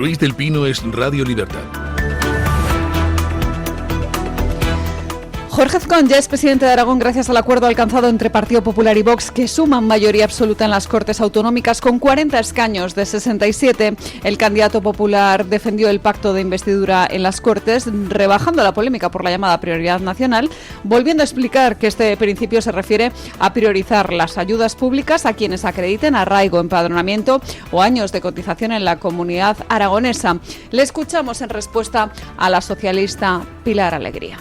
Luis del Pino es Radio Libertad. Jorge Azcón ya es presidente de Aragón gracias al acuerdo alcanzado entre Partido Popular y Vox, que suman mayoría absoluta en las Cortes Autonómicas con 40 escaños de 67. El candidato popular defendió el pacto de investidura en las Cortes, rebajando la polémica por la llamada prioridad nacional, volviendo a explicar que este principio se refiere a priorizar las ayudas públicas a quienes acrediten arraigo, empadronamiento o años de cotización en la comunidad aragonesa. Le escuchamos en respuesta a la socialista Pilar Alegría.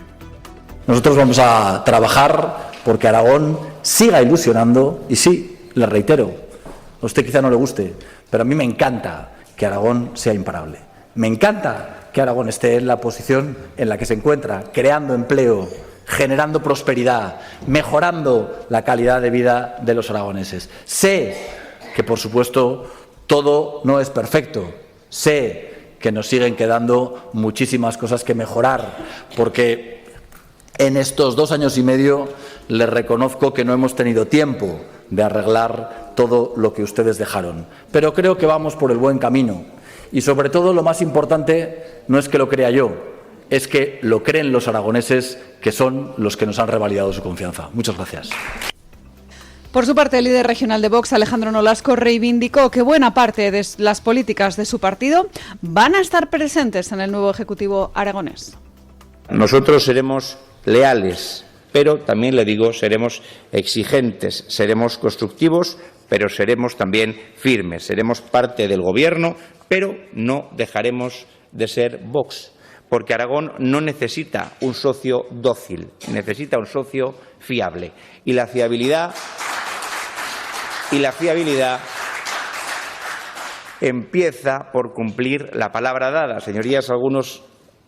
Nosotros vamos a trabajar porque Aragón siga ilusionando y sí, le reitero, a usted quizá no le guste, pero a mí me encanta que Aragón sea imparable. Me encanta que Aragón esté en la posición en la que se encuentra, creando empleo, generando prosperidad, mejorando la calidad de vida de los aragoneses. Sé que, por supuesto, todo no es perfecto. Sé que nos siguen quedando muchísimas cosas que mejorar, porque en estos 2 años y medio les reconozco que no hemos tenido tiempo de arreglar todo lo que ustedes dejaron. Pero creo que vamos por el buen camino. Y sobre todo lo más importante no es que lo crea yo, es que lo creen los aragoneses, que son los que nos han revalidado su confianza. Muchas gracias. Por su parte, el líder regional de Vox, Alejandro Nolasco, reivindicó que buena parte de las políticas de su partido van a estar presentes en el nuevo Ejecutivo aragonés. Nosotros seremos leales, pero también le digo, seremos exigentes, seremos constructivos, pero seremos también firmes. Seremos parte del Gobierno, pero no dejaremos de ser Vox, porque Aragón no necesita un socio dócil, necesita un socio fiable. Y la fiabilidad empieza por cumplir la palabra dada. Señorías, algunos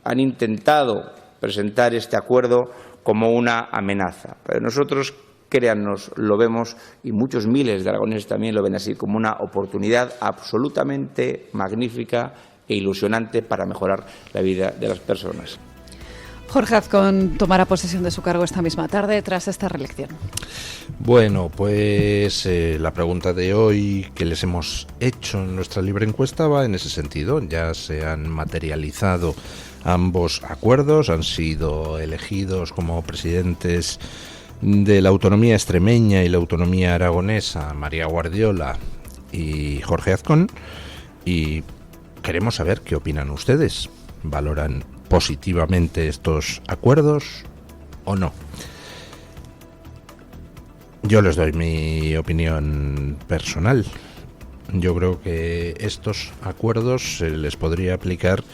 han intentado presentar este acuerdo como una amenaza. Pero nosotros, créannos, lo vemos, y muchos miles de aragoneses también lo ven así, como una oportunidad absolutamente magnífica e ilusionante para mejorar la vida de las personas. Jorge Azcón tomará posesión de su cargo esta misma tarde tras esta reelección. Bueno, pues la pregunta de hoy que les hemos hecho en nuestra libre encuesta va en ese sentido. Ya se han materializado ambos acuerdos, han sido elegidos como presidentes de la autonomía extremeña y la autonomía aragonesa María Guardiola y Jorge Azcón, y queremos saber qué opinan ustedes. ¿Valoran positivamente estos acuerdos o no? Yo les doy mi opinión personal. Yo creo que estos acuerdos se les podría aplicar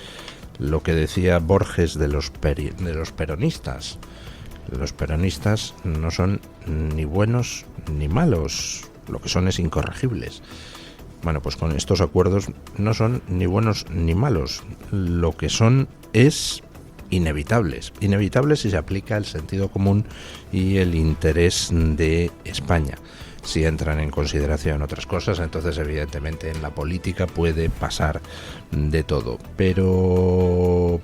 lo que decía Borges de los peronistas. Los peronistas no son ni buenos ni malos, lo que son es incorregibles. Bueno, pues con estos acuerdos no son ni buenos ni malos, lo que son es inevitables. Inevitables si se aplica el sentido común y el interés de España. Si entran en consideración otras cosas, entonces evidentemente en la política puede pasar de todo. Pero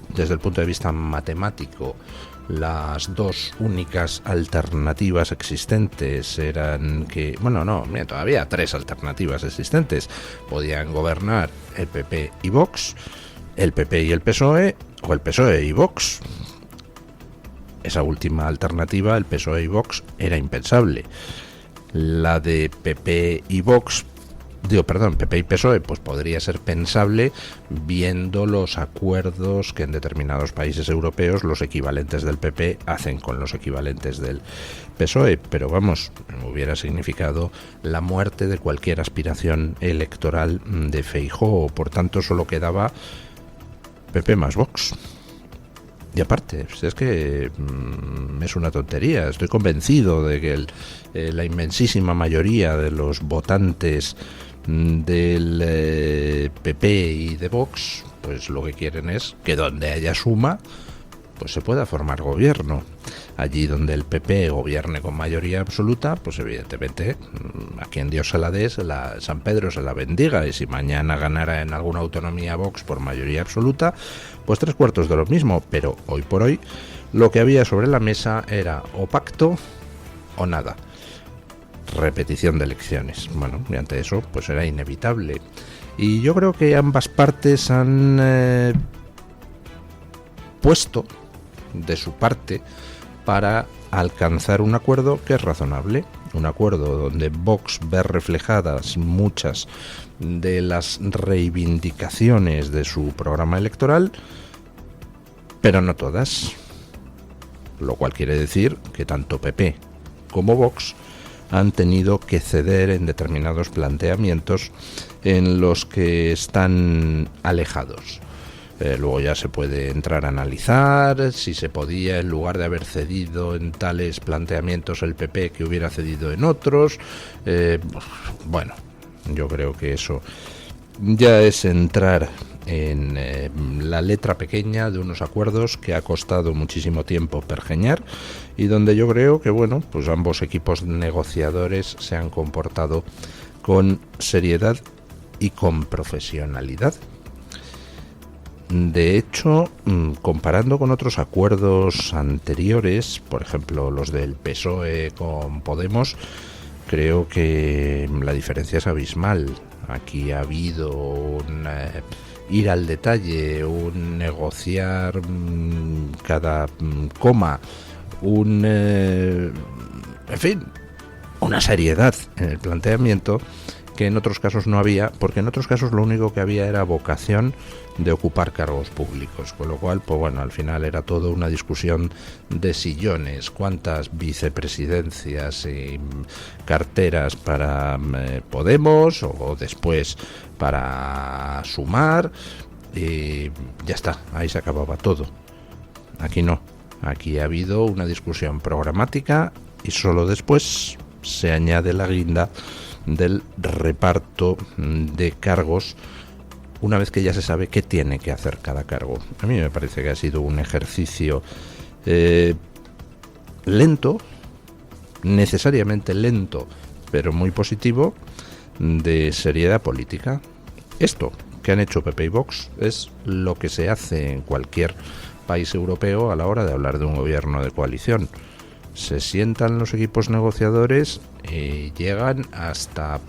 desde el punto de vista matemático, las dos únicas alternativas existentes eran que, todavía 3 alternativas existentes. Podían gobernar el PP y Vox, el PP y el PSOE, o el PSOE y Vox. Esa última alternativa, el PSOE y Vox, era impensable. La de PP y PSOE, pues podría ser pensable viendo los acuerdos que en determinados países europeos los equivalentes del PP hacen con los equivalentes del PSOE, pero vamos, hubiera significado la muerte de cualquier aspiración electoral de Feijóo. Por tanto, solo quedaba PP más Vox. Y aparte, es que es una tontería. Estoy convencido de que la inmensísima mayoría de los votantes del PP y de Vox, pues lo que quieren es que donde haya suma, pues se pueda formar gobierno. Allí donde el PP gobierne con mayoría absoluta, pues evidentemente a quien Dios se la dé, San Pedro se la bendiga, y si mañana ganara en alguna autonomía Vox por mayoría absoluta, pues 3/4 de lo mismo. Pero hoy por hoy lo que había sobre la mesa era o pacto o nada. Repetición de elecciones. Bueno, y ante eso pues era inevitable Y yo creo que ambas partes han puesto de su parte para alcanzar un acuerdo que es razonable, un acuerdo donde Vox ve reflejadas muchas de las reivindicaciones de su programa electoral, pero no todas, lo cual quiere decir que tanto PP como Vox han tenido que ceder en determinados planteamientos en los que están alejados. Luego ya se puede entrar a analizar si se podía, en lugar de haber cedido en tales planteamientos el PP, que hubiera cedido en otros. Bueno, yo creo que eso ya es entrar en la letra pequeña de unos acuerdos que ha costado muchísimo tiempo pergeñar y donde yo creo que, bueno, pues ambos equipos negociadores se han comportado con seriedad y con profesionalidad. De hecho, comparando con otros acuerdos anteriores, por ejemplo los del PSOE con Podemos, creo que la diferencia es abismal. Aquí ha habido un ir al detalle, un negociar cada coma, en fin, una seriedad en el planteamiento que en otros casos no había, porque en otros casos lo único que había era vocación de ocupar cargos públicos, con lo cual, pues bueno, al final era todo una discusión de sillones, cuántas vicepresidencias y carteras para Podemos o después para Sumar, y ya está, ahí se acababa todo. Aquí no, aquí ha habido una discusión programática y solo después se añade la guinda del reparto de cargos una vez que ya se sabe qué tiene que hacer cada cargo. A mí me parece que ha sido un ejercicio lento, necesariamente lento, pero muy positivo, de seriedad política. Esto que han hecho PP y Vox es lo que se hace en cualquier país europeo a la hora de hablar de un gobierno de coalición. Se sientan los equipos negociadores y llegan hasta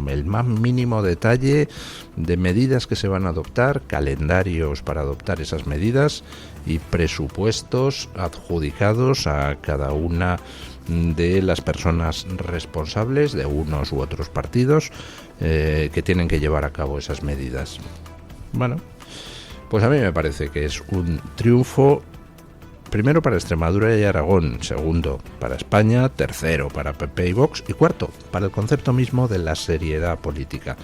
el más mínimo detalle de medidas que se van a adoptar, calendarios para adoptar esas medidas y presupuestos adjudicados a cada una de las personas responsables de unos u otros partidos que tienen que llevar a cabo esas medidas. Bueno, pues a mí me parece que es un triunfo. Primero para Extremadura y Aragón, segundo para España, tercero para PP y Vox y cuarto para el concepto mismo de la seriedad política.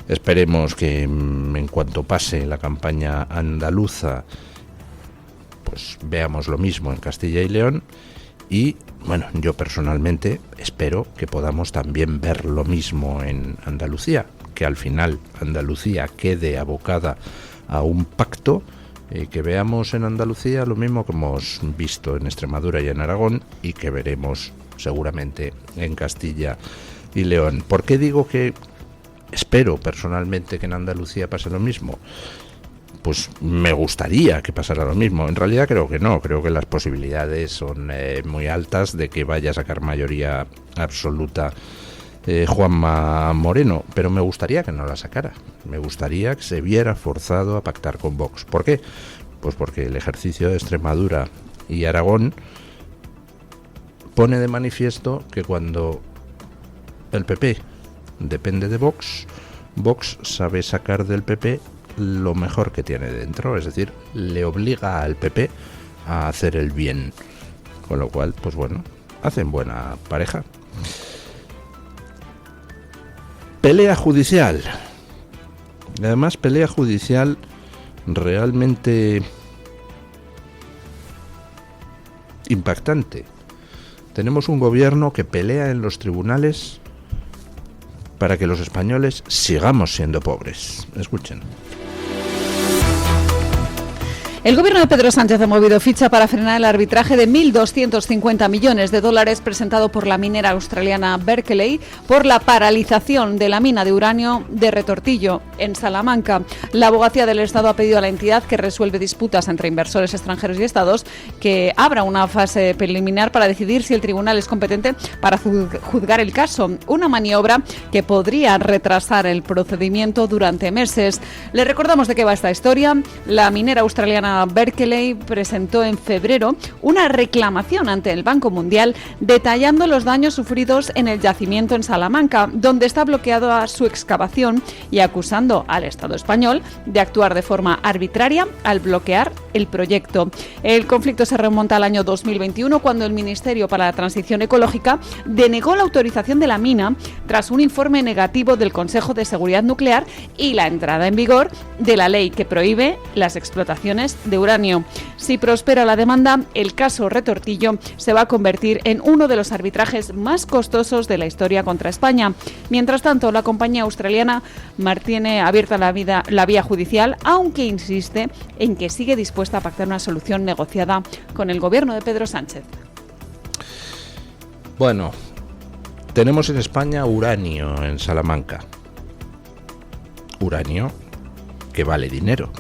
Esperemos que en cuanto pase la campaña andaluza, pues veamos lo mismo en Castilla y León y, bueno, yo personalmente espero que podamos también ver lo mismo en Andalucía, que al final Andalucía quede abocada a un pacto. Que veamos en Andalucía lo mismo que hemos visto en Extremadura y en Aragón y que veremos seguramente en Castilla y León. ¿Por qué digo que espero personalmente que en Andalucía pase lo mismo? Pues me gustaría que pasara lo mismo. En realidad creo que no, creo que las posibilidades son muy altas de que vaya a sacar mayoría absoluta Juanma Moreno, pero me gustaría que no la sacara. Me gustaría que se viera forzado a pactar con Vox. ¿Por qué? Pues porque el ejercicio de Extremadura y Aragón pone de manifiesto que cuando el PP depende de Vox, Vox sabe sacar del PP lo mejor que tiene dentro, es decir, le obliga al PP a hacer el bien. Con lo cual, pues bueno, hacen buena pareja. Pelea judicial. Además, pelea judicial realmente impactante. Tenemos un gobierno que pelea en los tribunales para que los españoles sigamos siendo pobres. Escuchen. El gobierno de Pedro Sánchez ha movido ficha para frenar el arbitraje de 1.250 millones de dólares presentado por la minera australiana Berkeley por la paralización de la mina de uranio de Retortillo, en Salamanca. La Abogacía del Estado ha pedido a la entidad que resuelve disputas entre inversores extranjeros y estados que abra una fase preliminar para decidir si el tribunal es competente para juzgar el caso. Una maniobra que podría retrasar el procedimiento durante meses. Le recordamos de qué va esta historia. La minera australiana Berkeley presentó en febrero una reclamación ante el Banco Mundial detallando los daños sufridos en el yacimiento en Salamanca, donde está bloqueada su excavación, y acusando al Estado español de actuar de forma arbitraria al bloquear el proyecto. El conflicto se remonta al año 2021, cuando el Ministerio para la Transición Ecológica denegó la autorización de la mina tras un informe negativo del Consejo de Seguridad Nuclear y la entrada en vigor de la ley que prohíbe las explotaciones de uranio. Si prospera la demanda, el caso Retortillo se va a convertir en uno de los arbitrajes más costosos de la historia contra España. Mientras tanto, la compañía australiana mantiene abierta la vía judicial, aunque insiste en que sigue dispuesta a pactar una solución negociada con el gobierno de Pedro Sánchez. Bueno, tenemos en España uranio en Salamanca. Uranio que vale dinero.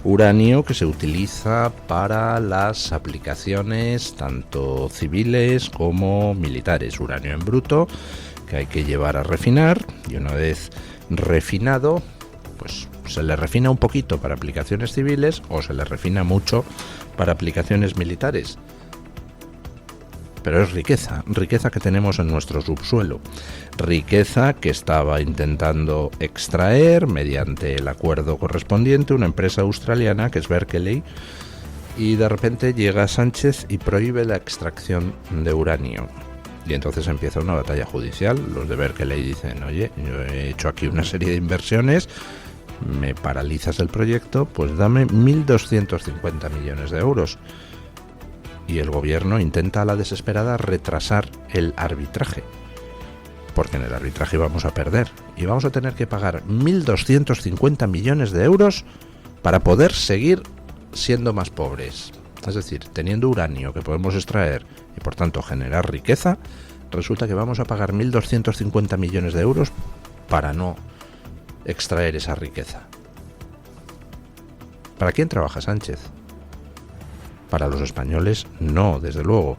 Uranio que se utiliza para las aplicaciones tanto civiles como militares. Uranio en bruto que hay que llevar a refinar, y una vez refinado, pues se le refina un poquito para aplicaciones civiles o se le refina mucho para aplicaciones militares. Pero es riqueza que tenemos en nuestro subsuelo, riqueza que estaba intentando extraer mediante el acuerdo correspondiente una empresa australiana que es Berkeley, y de repente llega Sánchez y prohíbe la extracción de uranio. Y entonces empieza una batalla judicial. Los de Berkeley dicen: oye, yo he hecho aquí una serie de inversiones, me paralizas el proyecto, pues dame 1.250 millones de euros. Y el gobierno intenta a la desesperada retrasar el arbitraje, porque en el arbitraje vamos a perder y vamos a tener que pagar 1.250 millones de euros para poder seguir siendo más pobres. Es decir, teniendo uranio que podemos extraer y por tanto generar riqueza, resulta que vamos a pagar 1.250 millones de euros para no extraer esa riqueza. ¿Para quién trabaja Sánchez? Para los españoles no, desde luego.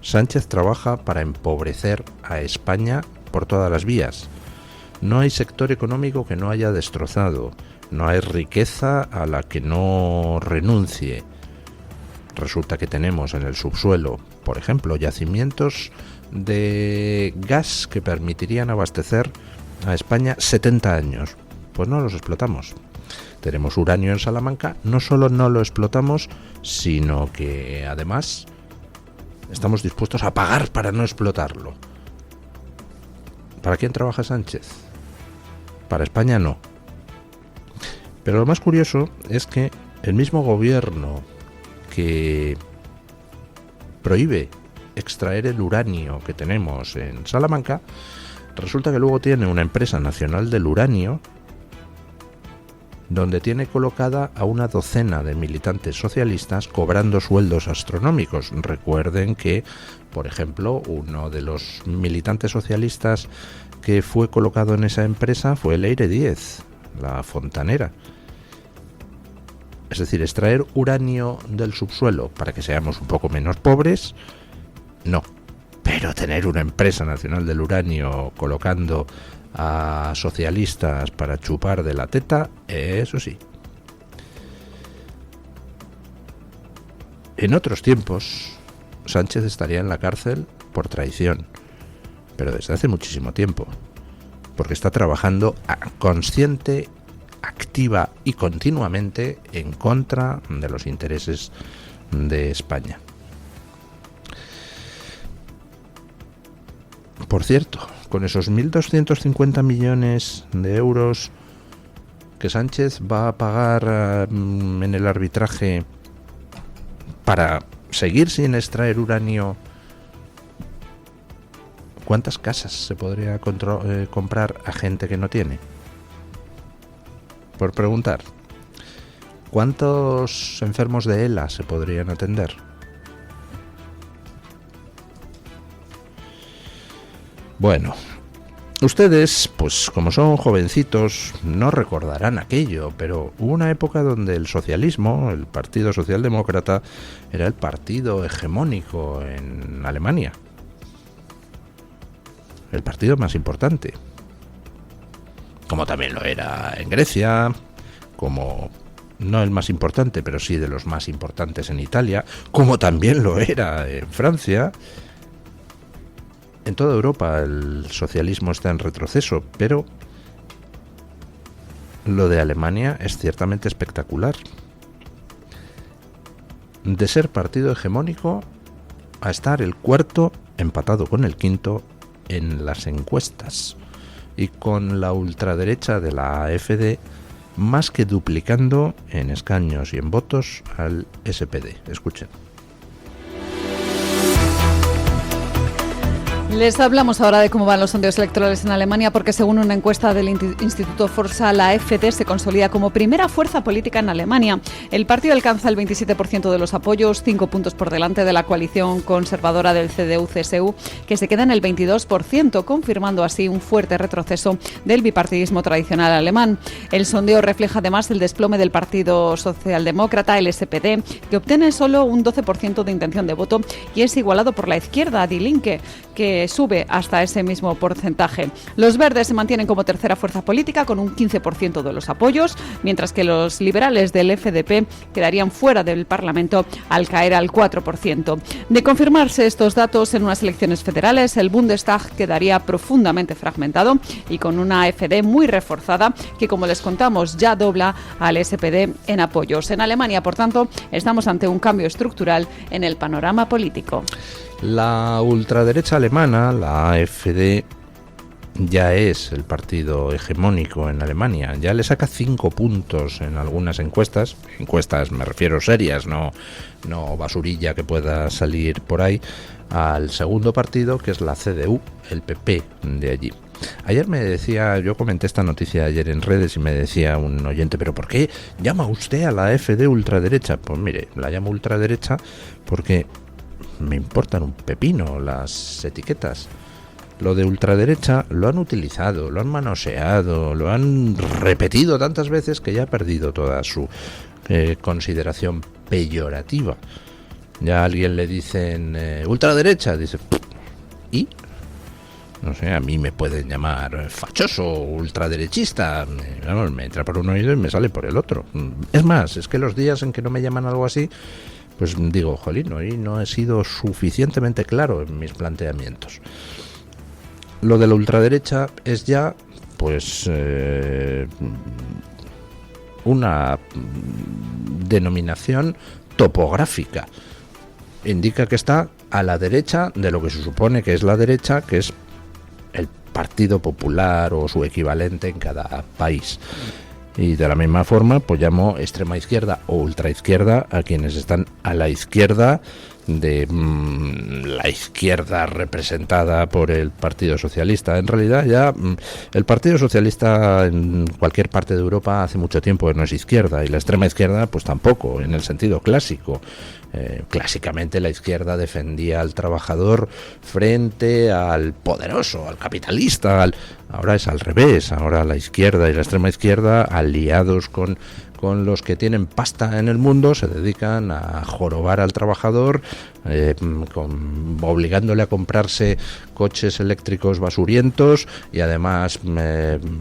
Sánchez trabaja para empobrecer a España por todas las vías. No hay sector económico que no haya destrozado, no hay riqueza a la que no renuncie. Resulta que tenemos en el subsuelo, por ejemplo, yacimientos de gas que permitirían abastecer a España 70 años. Pues no los explotamos. Tenemos uranio en Salamanca, no solo no lo explotamos, sino que además estamos dispuestos a pagar para no explotarlo. ¿Para quién trabaja Sánchez? Para España no. Pero lo más curioso es que el mismo gobierno que prohíbe extraer el uranio que tenemos en Salamanca, resulta que luego tiene una empresa nacional del uranio donde tiene colocada a una docena de militantes socialistas cobrando sueldos astronómicos. Recuerden que, por ejemplo, uno de los militantes socialistas que fue colocado en esa empresa fue Leire Díez, la fontanera. Es decir, extraer uranio del subsuelo para que seamos un poco menos pobres, no. Pero tener una empresa nacional del uranio colocando a socialistas para chupar de la teta, eso sí. En otros tiempos, Sánchez estaría en la cárcel por traición, pero desde hace muchísimo tiempo, porque está trabajando consciente, activa y continuamente en contra de los intereses de España. Por cierto, con esos 1.250 millones de euros que Sánchez va a pagar en el arbitraje para seguir sin extraer uranio, ¿cuántas casas se podría comprar a gente que no tiene? Por preguntar, ¿Cuántos enfermos de ELA se podrían atender? Bueno, ustedes, pues como son jovencitos, no recordarán aquello, pero hubo una época donde el socialismo, el Partido Socialdemócrata, era el partido hegemónico en Alemania. El partido más importante. Como también lo era en Grecia, como no el más importante, pero sí de los más importantes en Italia, como también lo era en Francia. En toda Europa el socialismo está en retroceso, pero lo de Alemania es ciertamente espectacular. De ser partido hegemónico a estar el cuarto, empatado con el quinto, en las encuestas, y con la ultraderecha de la AfD más que duplicando en escaños y en votos al SPD. Escuchen. Les hablamos ahora de cómo van los sondeos electorales en Alemania, porque según una encuesta del Instituto Forsa, la AfD se consolida como primera fuerza política en Alemania. El partido alcanza el 27% de los apoyos, 5 puntos por delante de la coalición conservadora del CDU-CSU, que se queda en el 22%, confirmando así un fuerte retroceso del bipartidismo tradicional alemán. El sondeo refleja además el desplome del Partido Socialdemócrata, el SPD, que obtiene solo un 12% de intención de voto y es igualado por la izquierda, Die Linke, que sube hasta ese mismo porcentaje. Los verdes se mantienen como tercera fuerza política con un 15% de los apoyos, mientras que los liberales del FDP quedarían fuera del Parlamento al caer al 4%. De confirmarse estos datos en unas elecciones federales, el Bundestag quedaría profundamente fragmentado y con una AfD muy reforzada que, como les contamos, ya dobla al SPD en apoyos. En Alemania, por tanto, estamos ante un cambio estructural en el panorama político. La ultraderecha alemana, la AfD, ya es el partido hegemónico en Alemania. Ya le saca 5 puntos en algunas encuestas. Encuestas me refiero serias, no basurilla que pueda salir por ahí. Al segundo partido, que es la CDU, el PP de allí. Ayer me decía, yo comenté esta noticia ayer en redes y me decía un oyente, ¿pero por qué llama usted a la AfD ultraderecha? Pues mire, la llamo ultraderecha porque me importan un pepino las etiquetas. Lo de ultraderecha lo han utilizado, lo han manoseado, lo han repetido tantas veces que ya ha perdido toda su consideración peyorativa. Ya a alguien le dicen ultraderecha, dice, ¿y? No sé, a mí me pueden llamar fachoso, ultraderechista, me entra por un oído y me sale por el otro. Es más, es que los días en que no me llaman algo así, pues digo, jolín, hoy no he sido suficientemente claro en mis planteamientos. Lo de la ultraderecha es ya, pues, una denominación topográfica. Indica que está a la derecha de lo que se supone que es la derecha, que es el Partido Popular o su equivalente en cada país. Y de la misma forma, pues llamo extrema izquierda o ultraizquierda a quienes están a la izquierda de la izquierda representada por el Partido Socialista. En realidad ya el Partido Socialista en cualquier parte de Europa hace mucho tiempo que no es izquierda, y la extrema izquierda pues tampoco, en el sentido clásico. Clásicamente la izquierda defendía al trabajador frente al poderoso, al capitalista. Ahora es al revés, ahora la izquierda y la extrema izquierda, aliados con los que tienen pasta en el mundo, se dedican a jorobar al trabajador, obligándole a comprarse coches eléctricos basurientos y además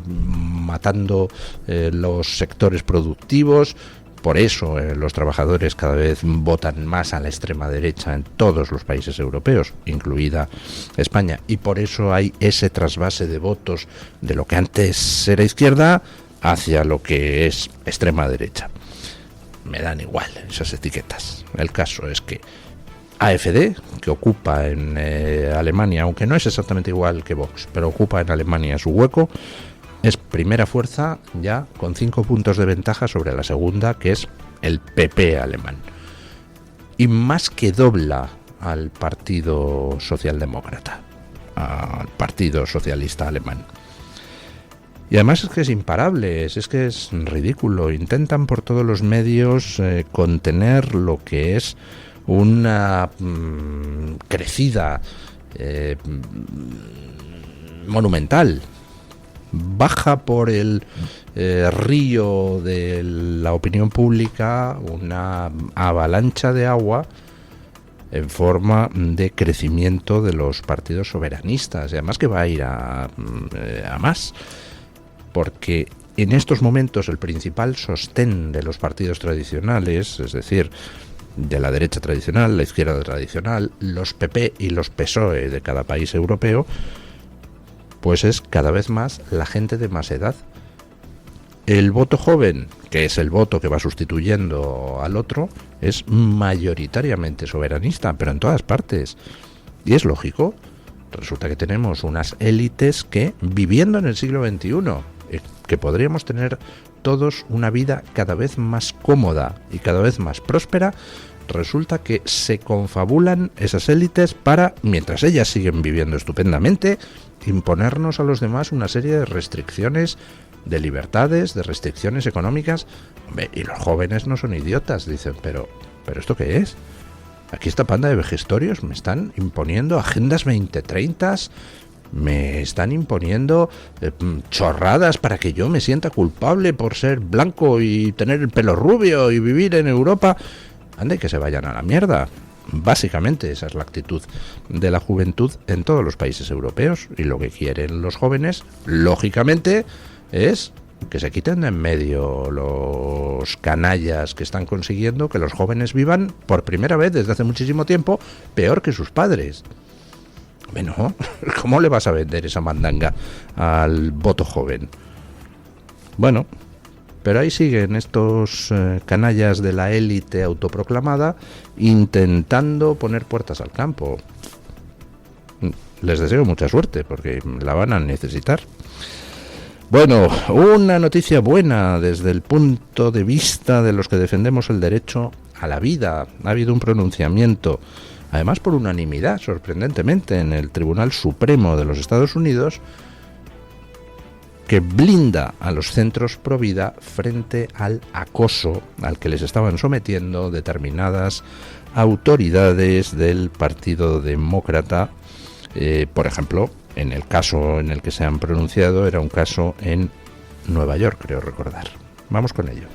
matando los sectores productivos. Por eso los trabajadores cada vez votan más a la extrema derecha en todos los países europeos, incluida España, y por eso hay ese trasvase de votos de lo que antes era izquierda hacia lo que es extrema derecha. Me dan igual esas etiquetas. El caso es que AfD, que ocupa en Alemania, aunque no es exactamente igual que Vox, pero ocupa en Alemania su hueco, es primera fuerza ya con 5 puntos de ventaja sobre la segunda, que es el PP alemán. Y más que dobla al Partido Socialdemócrata, al Partido Socialista Alemán. Y además es que es imparable, es que es ridículo. Intentan por todos los medios contener lo que es una crecida monumental. Baja por el río de la opinión pública una avalancha de agua en forma de crecimiento de los partidos soberanistas, y además que va a ir a más, porque en estos momentos el principal sostén de los partidos tradicionales, es decir, de la derecha tradicional, la izquierda tradicional, los PP y los PSOE de cada país europeo, pues es cada vez más la gente de más edad. El voto joven, que es el voto que va sustituyendo al otro, es mayoritariamente soberanista, pero en todas partes. Y es lógico. Resulta que tenemos unas élites que, viviendo en el siglo XXI, que podríamos tener todos una vida cada vez más cómoda y cada vez más próspera, resulta que se confabulan esas élites para, mientras ellas siguen viviendo estupendamente, imponernos a los demás una serie de restricciones de libertades, de restricciones económicas. Hombre, y los jóvenes no son idiotas, dicen, pero ¿esto qué es? Aquí esta panda de vejestorios me están imponiendo agendas 2030, me están imponiendo chorradas para que yo me sienta culpable por ser blanco y tener el pelo rubio y vivir en Europa. Ande, que se vayan a la mierda. Básicamente esa es la actitud de la juventud en todos los países europeos, y lo que quieren los jóvenes, lógicamente, es que se quiten de en medio los canallas que están consiguiendo que los jóvenes vivan por primera vez desde hace muchísimo tiempo peor que sus padres. Bueno, ¿cómo le vas a vender esa mandanga al voto joven? Bueno, pero ahí siguen estos canallas de la élite autoproclamada intentando poner puertas al campo. Les deseo mucha suerte porque la van a necesitar. Bueno, una noticia buena desde el punto de vista de los que defendemos el derecho a la vida. Ha habido un pronunciamiento, además por unanimidad, sorprendentemente, en el Tribunal Supremo de los Estados Unidos, que blinda a los centros provida frente al acoso al que les estaban sometiendo determinadas autoridades del Partido Demócrata. Por ejemplo, en el caso en el que se han pronunciado, era un caso en Nueva York, creo recordar. Vamos con ello.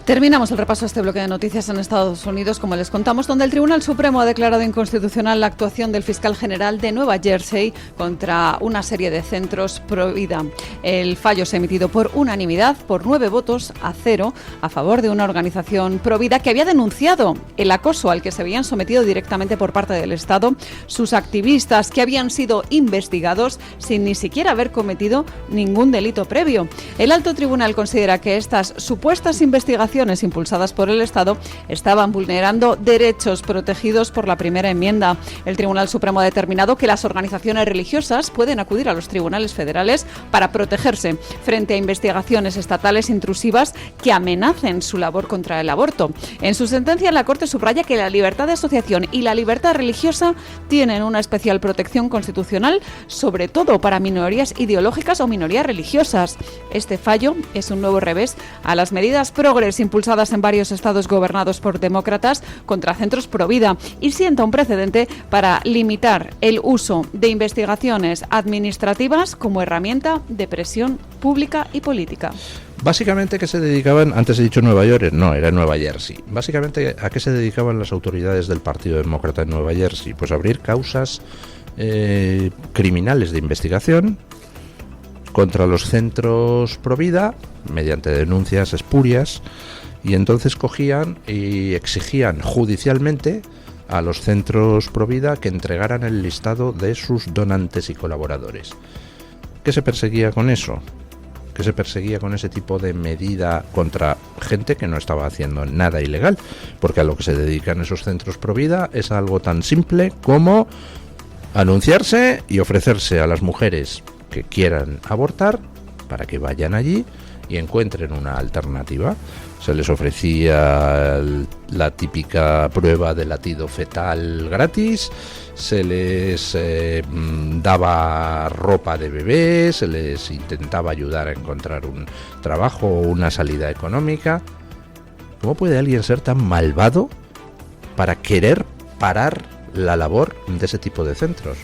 Terminamos el repaso a este bloque de noticias en Estados Unidos, como les contamos, donde el Tribunal Supremo ha declarado inconstitucional la actuación del fiscal general de Nueva Jersey contra una serie de centros pro-vida. El fallo se ha emitido por unanimidad, por 9-0 a favor de una organización pro-vida que había denunciado el acoso al que se habían sometido directamente por parte del Estado sus activistas, que habían sido investigados sin ni siquiera haber cometido ningún delito previo. El alto tribunal considera que estas supuestas investigaciones impulsadas por el Estado estaban vulnerando derechos protegidos por la primera enmienda. El Tribunal Supremo ha determinado que las organizaciones religiosas pueden acudir a los tribunales federales para protegerse frente a investigaciones estatales intrusivas que amenacen su labor contra el aborto. En su sentencia, la Corte subraya que la libertad de asociación y la libertad religiosa tienen una especial protección constitucional, sobre todo para minorías ideológicas o minorías religiosas. Este fallo es un nuevo revés a las medidas progres impulsadas en varios estados gobernados por demócratas contra centros pro-vida y sienta un precedente para limitar el uso de investigaciones administrativas como herramienta de presión pública y política. Básicamente, ¿qué se dedicaban? Antes he dicho Nueva York, no, era Nueva Jersey. Básicamente, ¿a qué se dedicaban las autoridades del Partido Demócrata en Nueva Jersey? Pues a abrir causas criminales de investigación contra los centros pro-vida mediante denuncias espurias, y entonces cogían y exigían judicialmente a los centros pro-vida que entregaran el listado de sus donantes y colaboradores. ¿Qué se perseguía con eso? ¿Qué se perseguía con ese tipo de medida contra gente que no estaba haciendo nada ilegal? Porque a lo que se dedican esos centros pro-vida es algo tan simple como anunciarse y ofrecerse a las mujeres que quieran abortar para que vayan allí y encuentren una alternativa. Se les ofrecía la típica prueba de latido fetal gratis, se les daba ropa de bebé, se les intentaba ayudar a encontrar un trabajo o una salida económica. ¿Cómo puede alguien ser tan malvado para querer parar la labor de ese tipo de centros?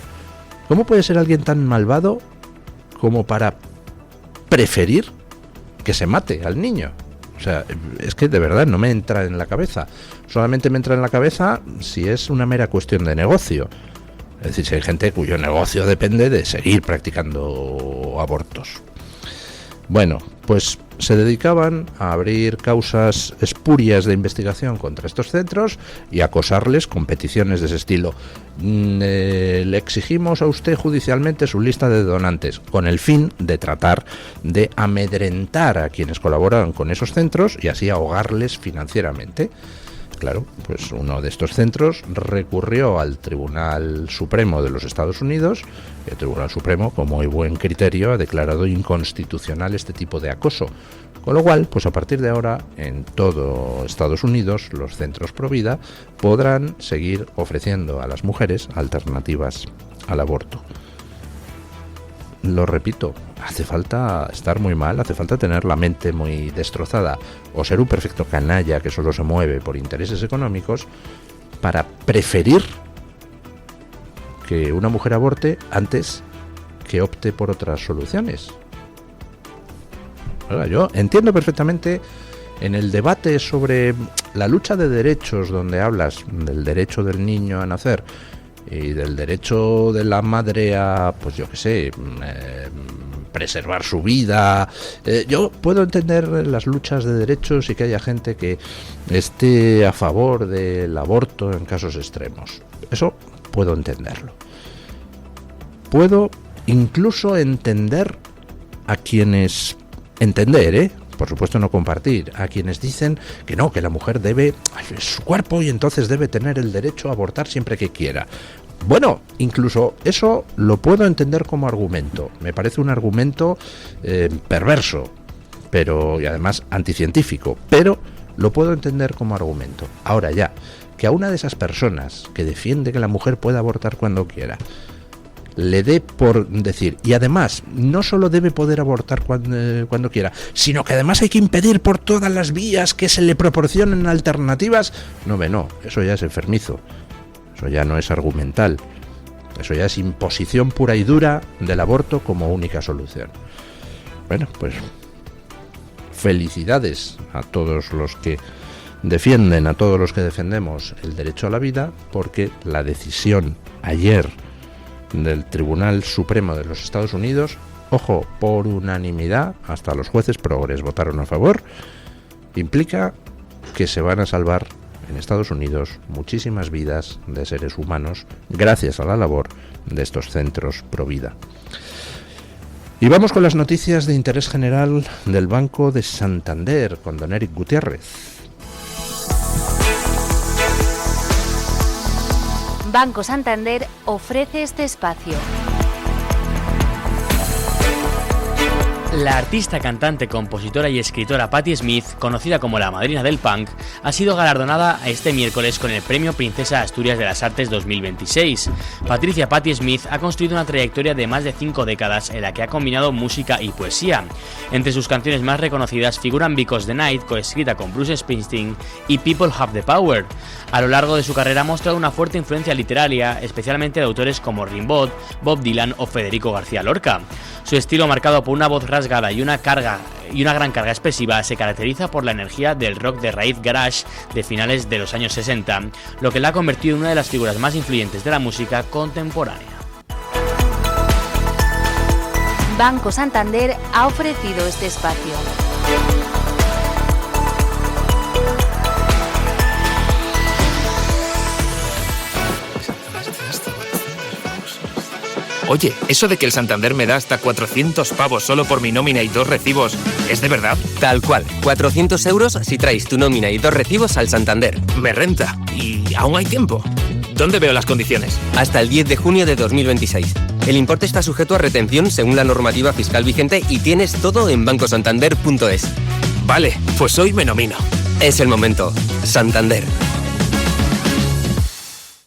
¿Cómo puede ser alguien tan malvado como para preferir que se mate al niño? O sea, es que de verdad no me entra en la cabeza. Solamente me entra en la cabeza si es una mera cuestión de negocio. Es decir, si hay gente cuyo negocio depende de seguir practicando abortos. Bueno, pues se dedicaban a abrir causas espurias de investigación contra estos centros y a acosarles con peticiones de ese estilo. Le exigimos a usted judicialmente su lista de donantes, con el fin de tratar de amedrentar a quienes colaboran con esos centros y así ahogarles financieramente. Claro, pues uno de estos centros recurrió al Tribunal Supremo de los Estados Unidos. El Tribunal Supremo, con muy buen criterio, ha declarado inconstitucional este tipo de acoso. Con lo cual, pues a partir de ahora, en todo Estados Unidos, los centros pro vida podrán seguir ofreciendo a las mujeres alternativas al aborto. Lo repito, hace falta estar muy mal, hace falta tener la mente muy destrozada o ser un perfecto canalla que solo se mueve por intereses económicos para preferir que una mujer aborte antes que opte por otras soluciones. Ahora, yo entiendo perfectamente en el debate sobre la lucha de derechos, donde hablas del derecho del niño a nacer y del derecho de la madre a, pues yo qué sé, preservar su vida. Yo puedo entender las luchas de derechos y que haya gente que esté a favor del aborto en casos extremos. Eso puedo entenderlo. Puedo incluso entender a quienes... por supuesto no compartir, a quienes dicen que no, que la mujer debe, es su cuerpo y entonces debe tener el derecho a abortar siempre que quiera. Bueno, incluso eso lo puedo entender como argumento. Me parece un argumento perverso, pero y además anticientífico, pero lo puedo entender como argumento. Ahora ya, que a una de esas personas que defiende que la mujer pueda abortar cuando quiera, le dé por decir, y además no solo debe poder abortar cuando quiera, sino que además hay que impedir por todas las vías que se le proporcionen alternativas. No, eso ya es enfermizo, eso ya no es argumental, eso ya es imposición pura y dura del aborto como única solución. Bueno, pues felicidades a todos los que defienden, a todos los que defendemos el derecho a la vida, porque la decisión ayer del Tribunal Supremo de los Estados Unidos, ojo, por unanimidad, hasta los jueces progres votaron a favor, implica que se van a salvar en Estados Unidos muchísimas vidas de seres humanos gracias a la labor de estos centros pro vida. Y vamos con las noticias de interés general del Banco de Santander con don Eric Gutiérrez. Banco Santander ofrece este espacio. La artista, cantante, compositora y escritora Patti Smith, conocida como la madrina del punk, ha sido galardonada este miércoles con el Premio Princesa Asturias de las Artes 2026. Patricia Patti Smith ha construido una trayectoria de más de 5 décadas en la que ha combinado música y poesía. Entre sus canciones más reconocidas figuran Because the Night, coescrita con Bruce Springsteen, y People Have the Power. A lo largo de su carrera ha mostrado una fuerte influencia literaria, especialmente de autores como Rimbaud, Bob Dylan o Federico García Lorca. Su estilo, marcado por una voz rasgada y una gran carga expresiva, se caracteriza por la energía del rock de raíz garage de finales de los años 60, lo que la ha convertido en una de las figuras más influyentes de la música contemporánea. Banco Santander ha ofrecido este espacio. Oye, ¿eso de que el Santander me da hasta 400 pavos solo por mi nómina y 2 recibos, es de verdad? Tal cual, 400 euros si traes tu nómina y 2 recibos al Santander. Me renta. ¿Y aún hay tiempo? ¿Dónde veo las condiciones? Hasta el 10 de junio de 2026. El importe está sujeto a retención según la normativa fiscal vigente y tienes todo en bancosantander.es. Vale, pues hoy me nomino. Es el momento. Santander.